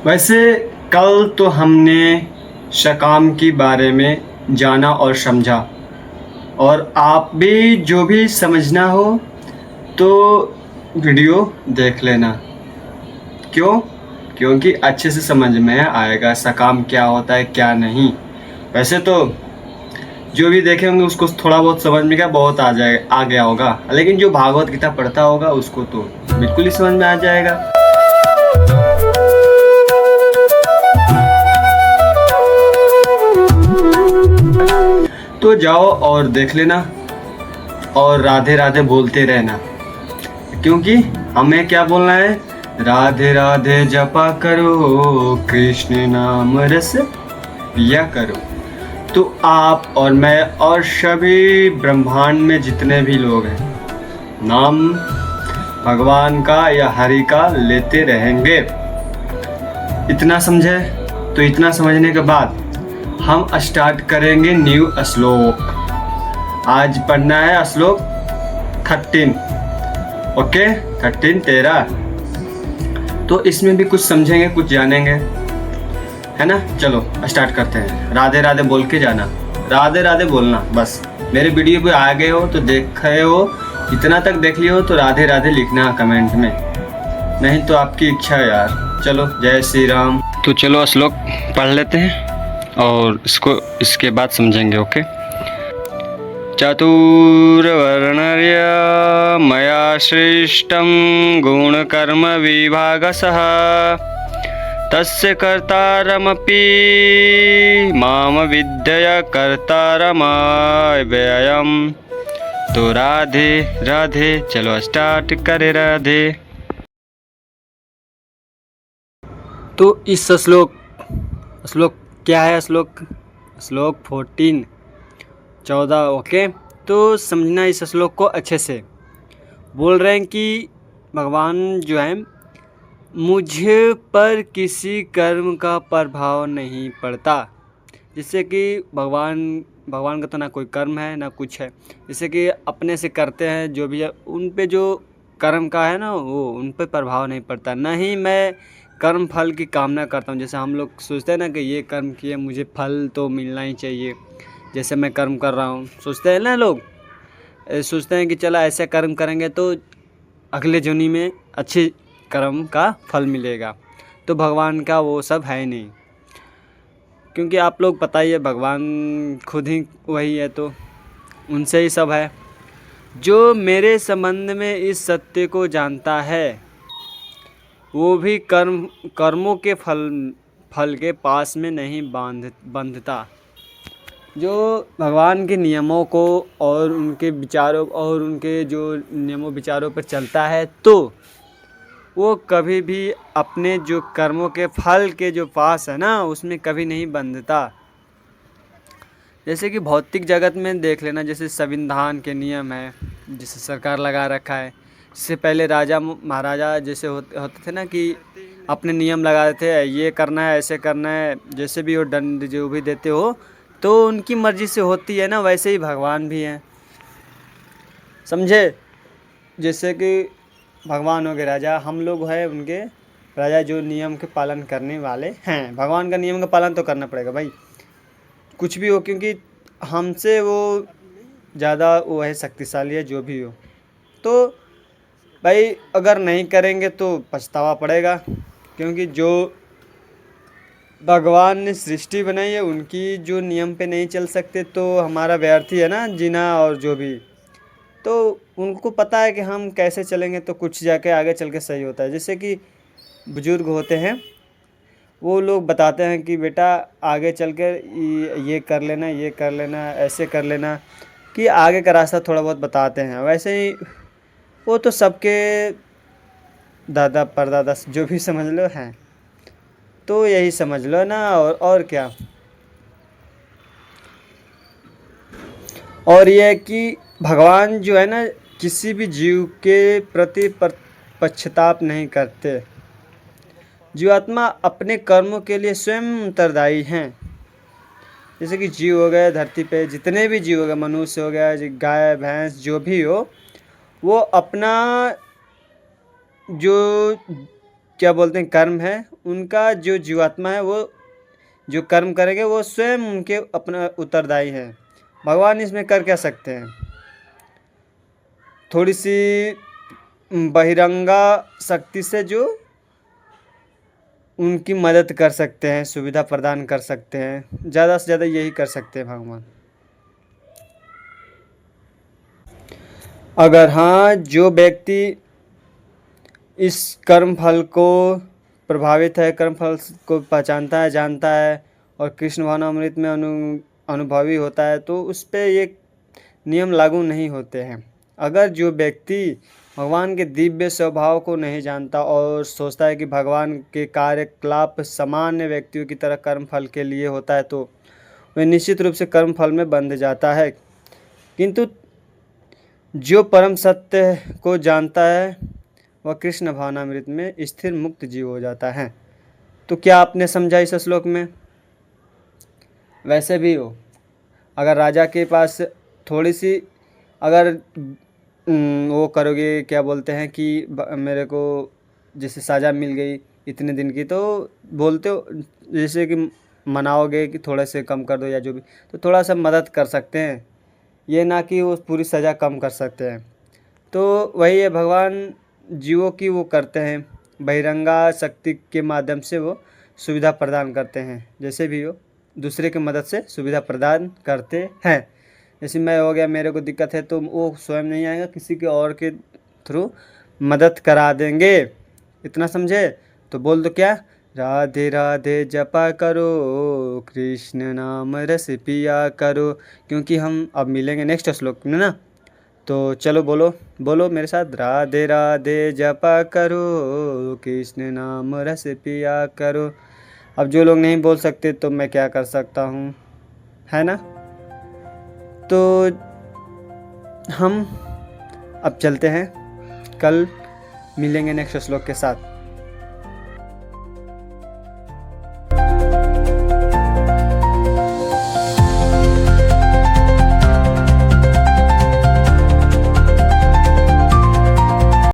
वैसे कल तो हमने सकाम के बारे में जाना और समझा, और आप भी जो भी समझना हो तो वीडियो देख लेना। क्यों? क्योंकि अच्छे से समझ में आएगा सकाम क्या होता है क्या नहीं। वैसे तो जो भी देखे होंगे उसको थोड़ा बहुत समझ में क्या बहुत आ गया होगा, लेकिन जो भागवत गीता पढ़ता होगा उसको तो बिल्कुल ही समझ में आ जाएगा। तो जाओ और देख लेना और राधे राधे बोलते रहना, क्योंकि हमें क्या बोलना है, राधे राधे जपा करो, कृष्ण नाम रस पिया करो। तो आप और मैं और सभी ब्रह्मांड में जितने भी लोग हैं नाम भगवान का या हरि का लेते रहेंगे। इतना समझे? तो इतना समझने के बाद हम स्टार्ट करेंगे न्यू श्लोक। आज पढ़ना है श्लोक 13। ओके, 13। तो इसमें भी कुछ समझेंगे कुछ जानेंगे, है ना। चलो स्टार्ट करते हैं। राधे राधे बोल के जाना, राधे राधे बोलना बस। मेरे वीडियो पे आ गए हो तो देख रहे हो, इतना तक देख लियो हो तो राधे राधे लिखना कमेंट में, नहीं तो आपकी इच्छा है यार। चलो, जय श्री राम। तो चलो श्लोक पढ़ लेते हैं और इसके बाद समझेंगे। ओके। चतुर्वर्ण्य मया सृष्टं गुणकर्म विभागसः तस्य कर्तारमपि माम विद्यया कर्तारमव्ययम्। तो राधे राधे, चलो स्टार्ट करे राधे। तो इस श्लोक क्या है? श्लोक 14। ओके। तो समझना इस श्लोक को अच्छे से। बोल रहे हैं कि भगवान जो है मुझ पर किसी कर्म का प्रभाव नहीं पड़ता। जिससे कि भगवान का तो ना कोई कर्म है ना कुछ है, जैसे कि अपने से करते हैं जो भी है, उन पे जो कर्म का है ना वो उन पे प्रभाव नहीं पड़ता। ना ही मैं कर्म फल की कामना करता हूँ। जैसे हम लोग सोचते हैं ना कि ये कर्म किए मुझे फल तो मिलना ही चाहिए, जैसे मैं कर्म कर रहा हूँ सोचते हैं ना लोग, सोचते हैं कि चला ऐसे कर्म करेंगे तो अगले जोनी में अच्छे कर्म का फल मिलेगा। तो भगवान का वो सब है नहीं, क्योंकि आप लोग पता ही है भगवान खुद ही वही है, तो उनसे ही सब है। जो मेरे संबंध में इस सत्य को जानता है वो भी कर्मों के फल के पास में नहीं बंधता। जो भगवान के नियमों को और उनके विचारों और उनके जो नियमों विचारों पर चलता है तो वो कभी भी अपने जो कर्मों के फल के जो पास है ना उसमें कभी नहीं बंधता। जैसे कि भौतिक जगत में देख लेना, जैसे संविधान के नियम है जिसे सरकार लगा रखा है। इससे पहले राजा महाराजा जैसे होते थे ना कि अपने नियम लगा देते हैं, ये करना है ऐसे करना है, जैसे भी वो दंड जो भी देते हो तो उनकी मर्ज़ी से होती है ना। वैसे ही भगवान भी हैं, समझे। जैसे कि भगवान हो गए राजा, हम लोग हैं उनके राजा जो नियम के पालन करने वाले हैं। भगवान का नियम का पालन तो करना पड़ेगा भाई, कुछ भी हो, क्योंकि हमसे वो ज़्यादा वो है, शक्तिशाली है जो भी हो। तो भाई अगर नहीं करेंगे तो पछतावा पड़ेगा, क्योंकि जो भगवान ने सृष्टि बनाई है उनकी जो नियम पे नहीं चल सकते तो हमारा व्यर्थ ही है ना जीना। और जो भी तो उनको पता है कि हम कैसे चलेंगे तो कुछ जाके आगे चल के सही होता है। जैसे कि बुजुर्ग होते हैं वो लोग बताते हैं कि बेटा आगे चल कर ये कर लेना, ये कर लेना, ऐसे कर लेना, कि आगे का रास्ता थोड़ा बहुत बताते हैं। वैसे ही वो तो सबके दादा परदादा जो भी समझ लो हैं, तो यही समझ लो ना। और क्या। और ये है कि भगवान जो है ना किसी भी जीव के प्रति पक्षपात नहीं करते। जीवात्मा अपने कर्मों के लिए स्वयं उत्तरदायी हैं। जैसे कि जीव हो गए धरती पे, जितने भी जीव हो गए, मनुष्य हो गया, गाय भैंस जो भी हो, वो अपना जो क्या बोलते हैं कर्म है, उनका जो जीवात्मा है वो जो कर्म करेंगे वो स्वयं उनके अपना उत्तरदायी है। भगवान इसमें कर क्या सकते हैं? थोड़ी सी बहिरंगा शक्ति से जो उनकी मदद कर सकते हैं, सुविधा प्रदान कर सकते हैं, ज़्यादा से ज़्यादा यही कर सकते हैं भगवान। अगर हाँ, जो व्यक्ति इस कर्म फल को प्रभावित है, कर्म फल को पहचानता है, जानता है और कृष्ण भावनामृत में अनुभवी होता है, तो उस पर ये नियम लागू नहीं होते हैं। अगर जो व्यक्ति भगवान के दिव्य स्वभाव को नहीं जानता और सोचता है कि भगवान के कार्यकलाप सामान्य व्यक्तियों की तरह कर्म फल के लिए होता है, तो वह निश्चित रूप से कर्म फल में बंध जाता है। किंतु जो परम सत्य को जानता है वह कृष्ण भावनामृत में स्थिर मुक्त जीव हो जाता है। तो क्या आपने समझा इस श्लोक में? वैसे भी हो, अगर राजा के पास थोड़ी सी अगर वो करोगे, क्या बोलते हैं कि मेरे को जैसे सज़ा मिल गई इतने दिन की, तो बोलते हो जैसे कि मनाओगे कि थोड़ा से कम कर दो या जो भी, तो थोड़ा सा मदद कर सकते हैं, ये ना कि वो पूरी सज़ा कम कर सकते हैं। तो वही है, भगवान जीवों की वो करते हैं, बहिरंगा शक्ति के माध्यम से वो सुविधा प्रदान करते हैं, जैसे भी हो दूसरे की मदद से सुविधा प्रदान करते हैं। जैसे मैं हो गया, मेरे को दिक्कत है तो वो स्वयं नहीं आएगा, किसी के और के थ्रू मदद करा देंगे। इतना समझे? तो बोल दो क्या, राधे राधे जपा करो, कृष्ण नाम रस पिया करो। क्योंकि हम अब मिलेंगे नेक्स्ट श्लोक में ना, तो चलो बोलो बोलो मेरे साथ, राधे राधे जपा करो, कृष्ण नाम रस पिया करो। अब जो लोग नहीं बोल सकते तो मैं क्या कर सकता हूँ, है ना? तो हम अब चलते हैं, कल मिलेंगे नेक्स्ट श्लोक के साथ।